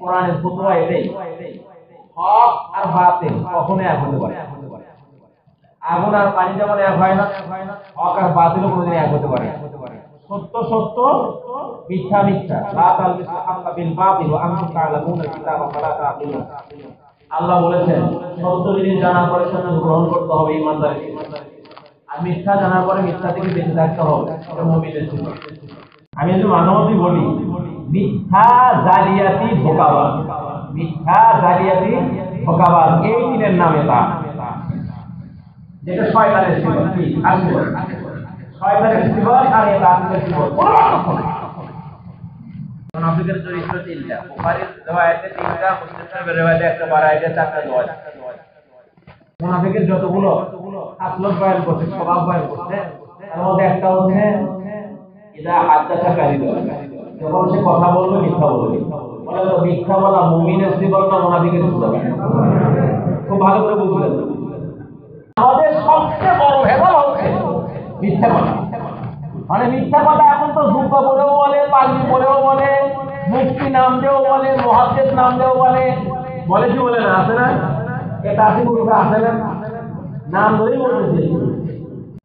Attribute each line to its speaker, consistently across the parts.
Speaker 1: কোরআনের ফতোয়া এটাই, হক আর বাতিল কখনোই এক হতে পারে না। আগুন আর পানি যেমন এক হয় না, হক আর বাতিলও কোনোদিন এক হতে পারে না। সত্য সত্য, মিথ্যা মিথ্যা। লা তালবিসু হাক্কা বিল বাতিল ওয়া আনতুম তা'লামুনা কিতাবা ফালা তা'কিলুন। আল্লাহ বলেছেন সত্য জিনিস জানার পরে সত্য গ্রহণ করতে হবে ঈমানদারকে, আর মিথ্যা জানার পরে মিথ্যা থেকে বেঁচে থাকতে হবে। এটা মুমিনের সিফাত। আমি একটু মানবতী বলি, মিথ্যা, জালিয়াতি, ধোঁকাবাজ। মিথ্যা, জালিয়াতি, ধোঁকাবাজ এই তিনের নামে তা, যেটা শয়তানের সিফাত। কি আসবে শয়তানের সিফাত আর এটা আত্মের সিফাত কোনো পার্থক্য নেই। মুনাফিকের চরিত্র তিনটা, বুখারীর riwayate তিনটা, মুসলিমের riwayate একটা, বারাইতে চারটা দোয়া। মুনাফিকের যতগুলো আসলত বয়ান করছে, স্বভাব বয়ান করছে, তার মধ্যে একটা হচ্ছে ইদা হাদাসা কাযিব, যখন সে কথা বলবে মিথ্যা বলবে। বলে তো মিথ্যা বলা মুমিনের সিফাত না মুনাফিকের সিফাত? খুব ভালো করে বুঝলেন। আমাদের সবচেয়ে বড় ভেজাল হচ্ছে মিথ্যা কথা। মানে মিথ্যা কথা এখন তো জুব্বা পরেও বলে, পাগড়ি পরেও বলে, মুফতি নাম দিয়েও বলে, মুহাদ্দিস নাম দিয়েও বলে। বলে কি বলে না? আছে না? এটা আছে কোনটা আছে না? নাম ধরেই বলতেছে।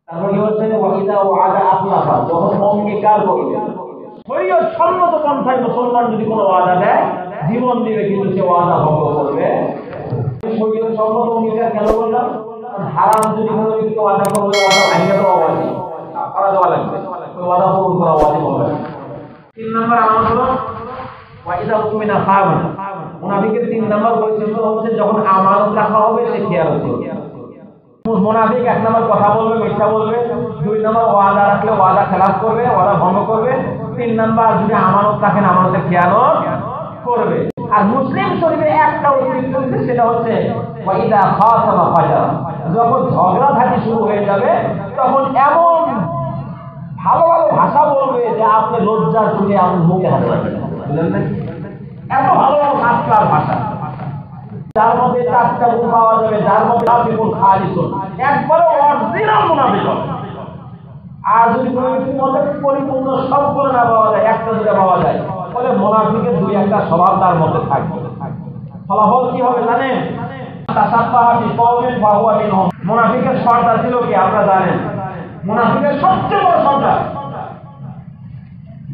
Speaker 1: তারপর কি হচ্ছে? ওয়াইদা ওয়াদা আখলাফা, যখন অঙ্গীকার করবে। শরীয়ত সম্মত পন্থায় মুসলমান যদি কোনো ওয়াদা দেয়, জীবন দিবে, কিন্তু সে ওয়াদা ভঙ্গ করবে। শরীয়ত সম্মত অঙ্গীকার কেন বললাম? হারাম যদি কোনো ব্যক্তি ওয়াদা করলে ওয়াদা ভাঙিয়ে দেওয়া ওয়াজিব, করা দেওয়া লাগবে, ওই ওয়াদা পূরণ করা ওয়াজিব হবে। 3 নম্বর আমল হলো ওয়াইদা উমিনা খাওয়া। মুনাফিকের 3 নম্বর বৈশিষ্ট্য হচ্ছে যখন আমানত রাখা হবে সে খেয়াল করবে। মুনাফিক 1 নম্বর কথা বলবে, মিথ্যা বলবে। 2 নম্বর ওয়াদা রাখলে ওয়াদা খেলাফ করবে, ওয়াদা ভঙ্গ করবে। 3 নম্বর যদি আমানত রাখেন আমানতের খেয়ানত করবে। আর মুসলিম শরীফে একটা অতিরিক্ত আছে, সেটা হচ্ছে ওয়াইদা খাসামা ফাজারা, যখন ঝগড়াঝাটি শুরু হয়ে যাবে তখন এমন ভালো ভালো ভাষা বলবে যে আপনি লজ্জা শুনে আপনি মুখে হাত রাখবেন। বুঝলেন না? এত ভালো ভালো সাতটার ভাষা, যার মধ্যে 4টা গুণ পাওয়া যাবে, যার মধ্যে মুনাফিকুন খালিসুন, একবারে অরিজিনাল মুনাফিক হবে। আর যদি কোনো ব্যক্তির মধ্যে পরিপূর্ণ সবগুলো না পাওয়া যায়, একটা দুটো পাওয়া যায়, তাহলে মুনাফিকের 2-1টা স্বভাব তার মধ্যে থাকবে। ফলাফল কি হবে জানেন? তাসাব্বাহাবি কওমিন ফাহুয়া মিনহুম। মুনাফিকের সর্দার ছিল কি আপনারা জানেন? মুনাফিকের সবচেয়ে বড় সর্দার,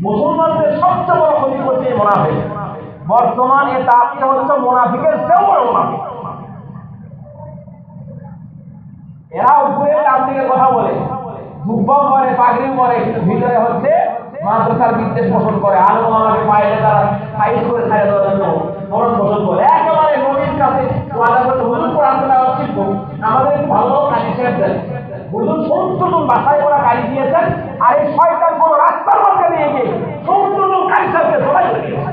Speaker 1: মুসলমানদের সবচেয়ে বড় ক্ষতি করছে মুনাফিক। বর্তমান এ তাকিয়ে হচ্ছে মুনাফিকের চেয়েও বড় মুনাফিক। এরা উপরে তাবলীগের কথা বলে, জুব্বা পরে, পাগড়ি পরে, কিন্তু ভিতরে হচ্ছে মাদ্রাসার বিদ্বেষ পোষণ করে। আলম আমাকে পাইলে তারা সাইজ করে ছাড়া দেওয়ার জন্য মরণ পোষণ করে। একেবারে নবীর কাছে ওয়াদা করতে হুজুর কোরআন তেলাওয়াত শিখব, আমাদের একটু ভালো কালি শেখ দেন। হুজুর 70 জন বাসায় ওরা কালি দিয়েছেন, আর এই শয়তান কোনো রাস্তার মধ্যে নিয়ে গিয়ে 70 জন কালি শেখকে ধরাই দিয়েছে।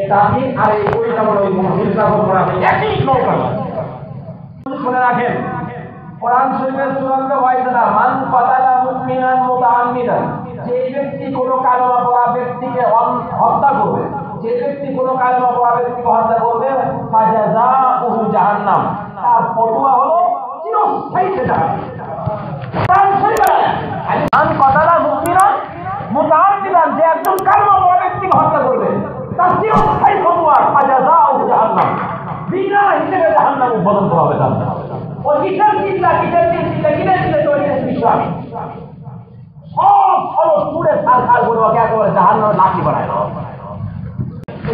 Speaker 1: এটা আপনি আর এই ওইটা বলো, ওই মুনাফিকরা করা একই নৌকা। শুনে রাখেন, কোরআন শরীফের চূড়ান্ত ওয়াইদা, মান কাতালা মুমিনান মুতাআম্মিদান, যে ব্যক্তি কোনো কালেমা পড়া ব্যক্তিকে হত্যা করবে, যে ব্যক্তি কোনো কালেমা পড়া ব্যক্তিকে হত্যা করবে, ফাজাযাউহু জাহান্নাম, তার ফতোয়া হলো চিরস্থায়ী জাহান্নাম। কোরআন শরীফে মান কাতালা মুমিনান মুতাআম্মিদান, যে একজন কালেমা পড়া ব্যক্তিকে হত্যা করবে, তার চিরস্থায়ী ফতোয়া ফাজাযাউহু জাহান্নাম, বিনা হিসেবে জাহান্নামে বদল করা হবে। তার और किधर चिल्ला तोड़े विश्वास सब खरच पूरे सरकार बोलो क्या करे জাহান্নামে লাঠি বানায় না।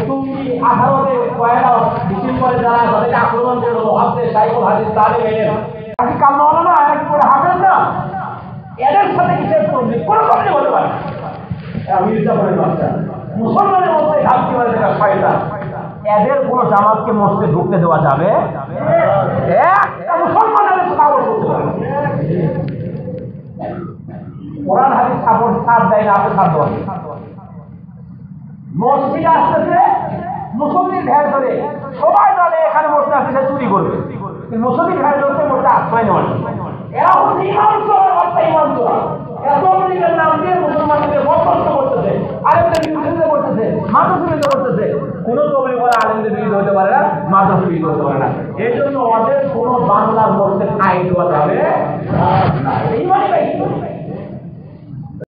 Speaker 1: তুমি 18 পয়লা ডিসেম্বরে যারা তাদেরকে আক্রমণ করে মুহাদ্দিস সাইফুল হাদিস তালিম এলেন, তাকে কামনা হলো না, এক করে হাঁটেন না, এদের সাথে কিসের করবে? কোনো কথা বলতে পারে না। মির্জাপুরের বাচ্চা মুসলমানের মধ্যে ঘাটতি মানে দেখা শয়তান, এদের কোনো জামাতকে মসজিদে ঢুকতে দেওয়া যাবে? মুসলমানের সাপোর্ট করতে পারে, কোরআন হাদিস সাপোর্ট সাথ দেয় না, আপনি সাথ দেওয়া মসজিদে আসতেছে মুসলিম ভ্যার ধরে সবাই দলে এখানে বসতে আসছে, চুরি করবে, মুসলিম ভ্যার ধরতে বসতে আশ্রয় নেওয়ার জন্য। এরা হচ্ছে ইমাম চোরা, ইমাম চোরা। এত অমলিকের নাম দিয়ে মুসলমানদের বরখাস্ত করতেছে, আলেমদের বিরুদ্ধে করতেছে, মাদ্রাসা বিরুদ্ধে করতেছে। কোন তবলিগ ওয়ালা আলেমদের বিরুদ্ধে হতে পারে না, মাদ্রাসা বিরুদ্ধে হতে পারে না। এই জন্য ওদের কোনো বাংলার মধ্যে আইন দেওয়া যাবে